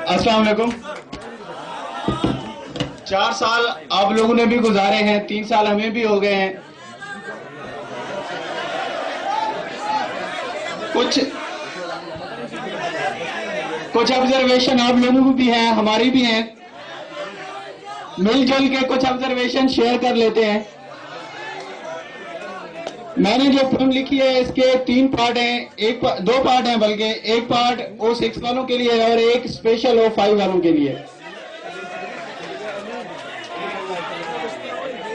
अस्सलाम वालेकुम। 4 साल आप लोगों ने भी गुजारे हैं, 3 साल हमें भी हो गए हैं। कुछ ऑब्जर्वेशन आप लोगों को भी हैं, हमारी भी हैं। मिलजुल के कुछ ऑब्जर्वेशन शेयर कर लेते हैं। मैंने जो फिल्म लिखी है इसके 3 पार्ट हैं, 2 पार्ट हैं बल्कि। एक पार्ट O6 वालों के लिए और एक स्पेशल O5 वालों के लिए।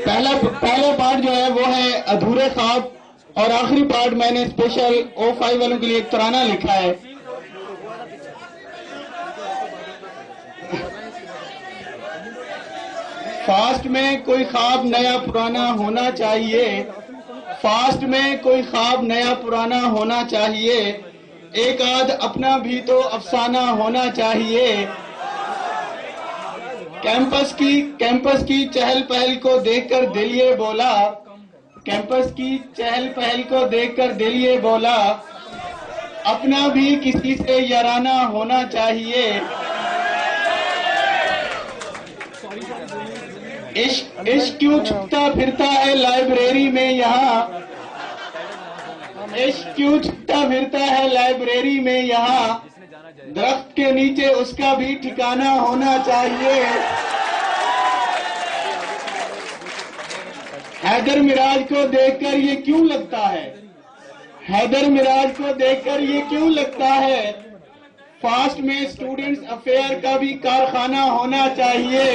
पहला पार्ट जो है वो है अधूरे ख्वाब, और आखिरी पार्ट मैंने स्पेशल O5 वालों के लिए एक तराना लिखा है। फास्ट में कोई ख्वाब नया पुराना होना चाहिए, फास्ट में कोई ख्वाब नया पुराना होना चाहिए, एक आध अपना भी तो अफसाना होना चाहिए। कैंपस की चहल पहल को देखकर दिल ये बोला, कैंपस की चहल पहल को देखकर दिल ये बोला, अपना भी किसी से याराना होना चाहिए। इश्क क्यों छुपता फिरता है लाइब्रेरी में यहाँ, इश्क क्यों छुपता फिरता है लाइब्रेरी में यहाँ, दरख्त के नीचे उसका भी ठिकाना होना चाहिए। हैदर मिराज को देखकर ये क्यों लगता है, हैदर मिराज को देखकर ये क्यों लगता है, फास्ट में स्टूडेंट्स अफेयर का भी कारखाना होना चाहिए।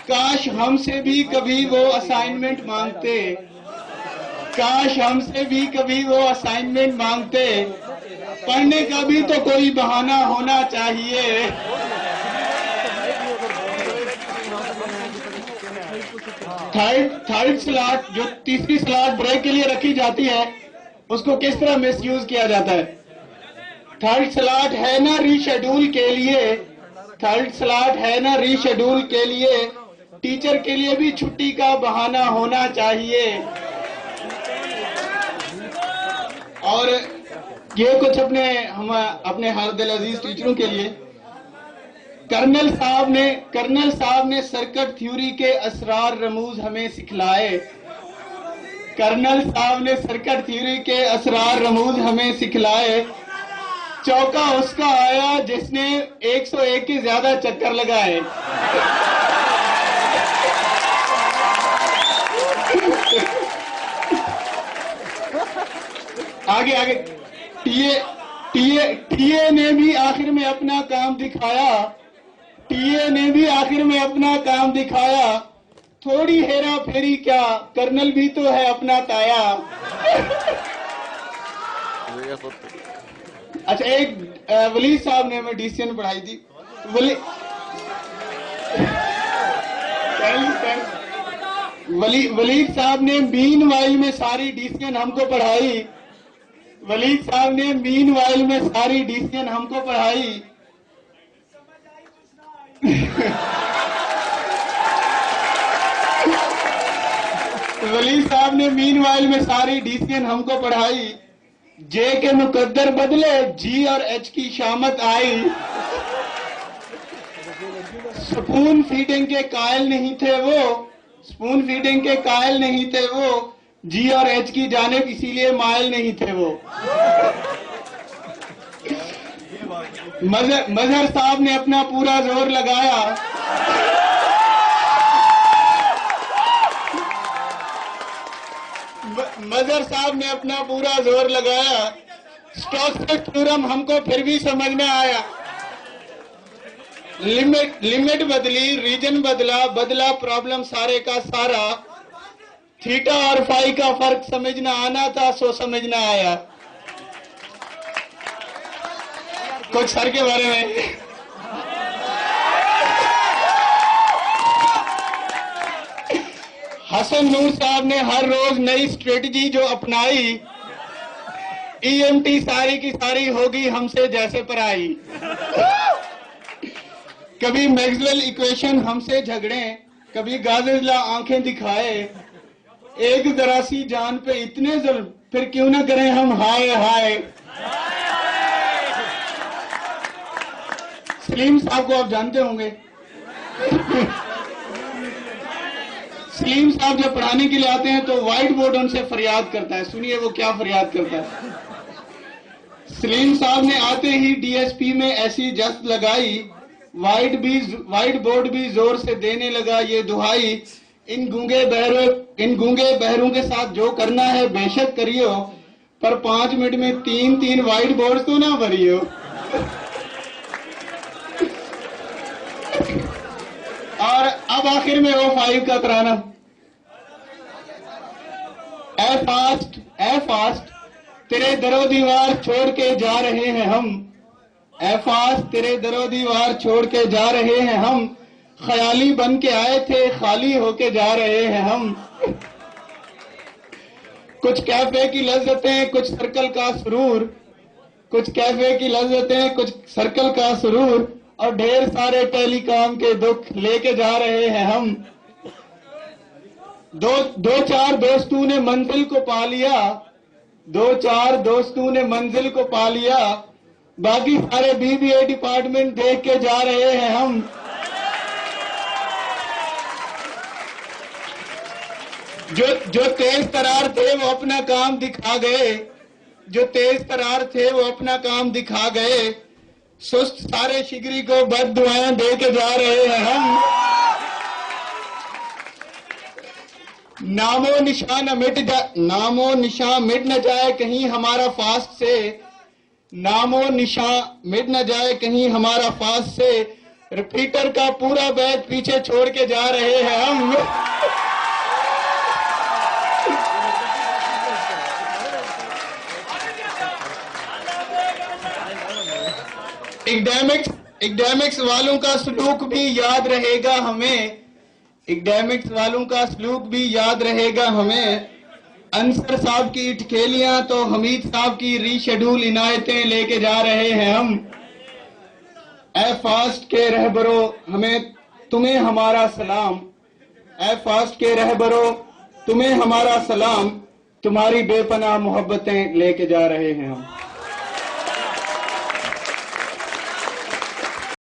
काश हमसे भी कभी वो असाइनमेंट मांगते, काश हमसे भी कभी वो असाइनमेंट मांगते, पढ़ने का भी तो कोई बहाना होना चाहिए। थर्ड स्लॉट, जो तीसरी स्लॉट ब्रेक के लिए रखी जाती है, उसको किस तरह मिसयूज किया जाता है। थर्ड स्लॉट है ना रीशेड्यूल के लिए, थर्ड स्लॉट है ना रीशेड्यूल के लिए, टीचर के लिए भी छुट्टी का बहाना होना चाहिए। और ये कुछ अपने हर दिल अजीज टीचरों के लिए। कर्नल साहब ने सर्किट थ्योरी के असरार रमूज हमें सिखलाए, कर्नल साहब ने सर्किट थ्योरी के असरार रमूज हमें सिखलाए। चौका उसका आया जिसने 101 के ज्यादा चक्कर लगाए। आगे टीए ने भी आखिर में अपना काम दिखाया, टीए ने भी आखिर में अपना काम दिखाया, थोड़ी हेरा फेरी क्या, कर्नल भी तो है अपना ताया। अच्छा, एक वलीद साहब ने हमें डीसीएन पढ़ाई थी। वलीद साहब ने मीनवाइल में सारी डीसीएन हमको पढ़ाई, वलीद साहब ने मीनवाइल में सारी डीसीएन हमको पढ़ाई। वलीद साहब ने मीनवाइल में सारी डीसीएन हमको पढ़ाई। जे के मुकद्दर बदले जी और एच की शामत आई। स्पून फीडिंग के कायल नहीं थे वो, स्पून फीडिंग के कायल नहीं थे वो, जी और एच की जानिब इसीलिए मायल नहीं थे वो। मजहर साहब ने अपना पूरा जोर लगाया, मजहर साहब ने अपना पूरा जोर लगाया। स्टोक्स थ्योरम हमको फिर भी समझ में आया। लिमिट बदली, रीजन बदला प्रॉब्लम सारे का सारा, थीटा और फाई का फर्क समझना आना था सो समझना आया। कुछ सर के बारे में। हसन नूर साहब ने हर रोज नई स्ट्रेटजी जो अपनाई, ईएमटी सारी की सारी होगी हमसे जैसे पराई। कभी मैक्सवेल इक्वेशन हमसे झगड़े, कभी गाजिला आंखें दिखाए, एक जरासी जान पे इतने जुल्म, फिर क्यों ना करें हम हाय हाय। सलीम साहब को आप जानते होंगे। सलीम साहब जब पढ़ाने के लिए आते हैं तो व्हाइट बोर्ड उनसे फरियाद करता है। सुनिए वो क्या फरियाद करता है। सलीम साहब ने आते ही डीएसपी में ऐसी जस्त लगाई, व्हाइट बोर्ड भी जोर से देने लगा ये दुहाई, इन गूंगे बहरों के साथ जो करना है बेशक करियो, पर 5 मिनट में 3 व्हाइट बोर्ड तो ना भरियो। और अब आखिर में O5 का तराना, ए फास्ट तेरे दरो दीवार छोड़ के जा रहे हैं हम, ए फास्ट तेरे दरो दीवार छोड़ के जा रहे हैं हम, ख्याली बन के आए थे खाली होके जा रहे हैं हम। कुछ कैफे की लज्जतें कुछ सर्कल का सुरूर, कुछ कैफे की लज्जतें कुछ सर्कल का सुरूर, और ढेर सारे टेलीकॉम के दुख लेके जा रहे हैं हम। दो चार दोस्तों ने मंजिल को पा लिया, 2-4 दोस्तों ने मंजिल को पा लिया, बाकी सारे BBA डिपार्टमेंट देख के जा रहे हैं हम। जो तेज तरार थे वो अपना काम दिखा गए, जो तेज तरार थे वो अपना काम दिखा गए, सुस्त सारे शिगरी को बद्दुआएं दे के जा रहे हैं हम। नामो निशान मिट न जाए कहीं हमारा फास्ट से, नामो निशान मिट न जाए कहीं हमारा फास्ट से, रिपीटर का पूरा बैच पीछे छोड़ के जा रहे हैं हम। एकेडमिक्स वालों का सलूक भी याद रहेगा हमें, एकेडमिक्स वालों का सलूक भी याद रहेगा हमें, अंसर साहब की ठकेलियां तो हमीद साहब की रीशेड्यूल इनायतें लेके जा रहे हैं हम। ए फास्ट के रहबरो तुम्हें हमारा सलाम, ए फास्ट के रहबरो तुम्हें हमारा सलाम, तुम्हारी बेपनाह मोहब्बतें लेके जा रहे हैं हम।